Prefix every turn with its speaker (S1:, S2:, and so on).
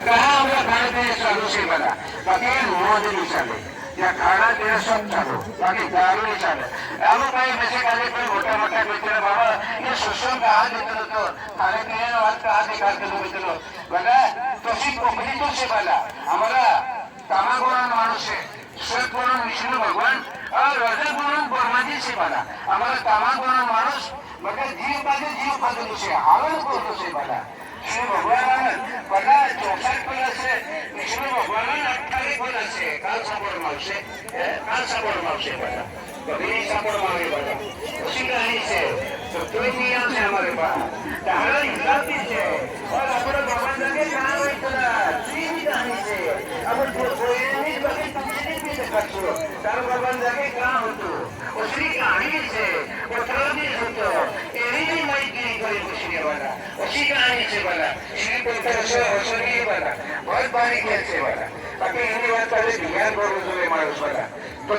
S1: कहा हमरा खाना पीना चालू से बना बाकी मौज नहीं चले या खाना पीना सब चालू बाकी दारू नहीं चले अब भाई वैसे काले कोई मोटा मोटा बेचना बाबा ये सुसम कहा देते तो खाने पीने का बात कहा दिखा के लो बेचलो बना तो सिर्फ कोपरी तो से बना हमारा कामागुण मानुष है सतगुण विष्णु भगवान और रजगुण ब्रह्मा जी से बना हमारा कामागुण मानुष मगर जीव बाजे जीव पद से आनंद को से बना श्री भगवान बना 64 कोला से विष्णु भगवान 28 कोला से काल सापोर मावसे बना कभी सापोर मावे बना उसी कहानी से तो कोई नियम से हमारे पास तारा हिसाबी से और अपने भगवान लगे कहाँ हुई तोरा तीन कहानी से अब कोई नहीं बाकी तुमसे भी देखा छो तारा भगवान लगे कहाँ हो तू उसी कहानी से वो तारा भी होतो यही माई की कोई कुछ नहीं वाला उसी कहानी से बना श्री पुत्र से होसनी बना बहुत बारीक से बना बाकी हिंदी बात करे ध्यान करो जो मानुष बना तो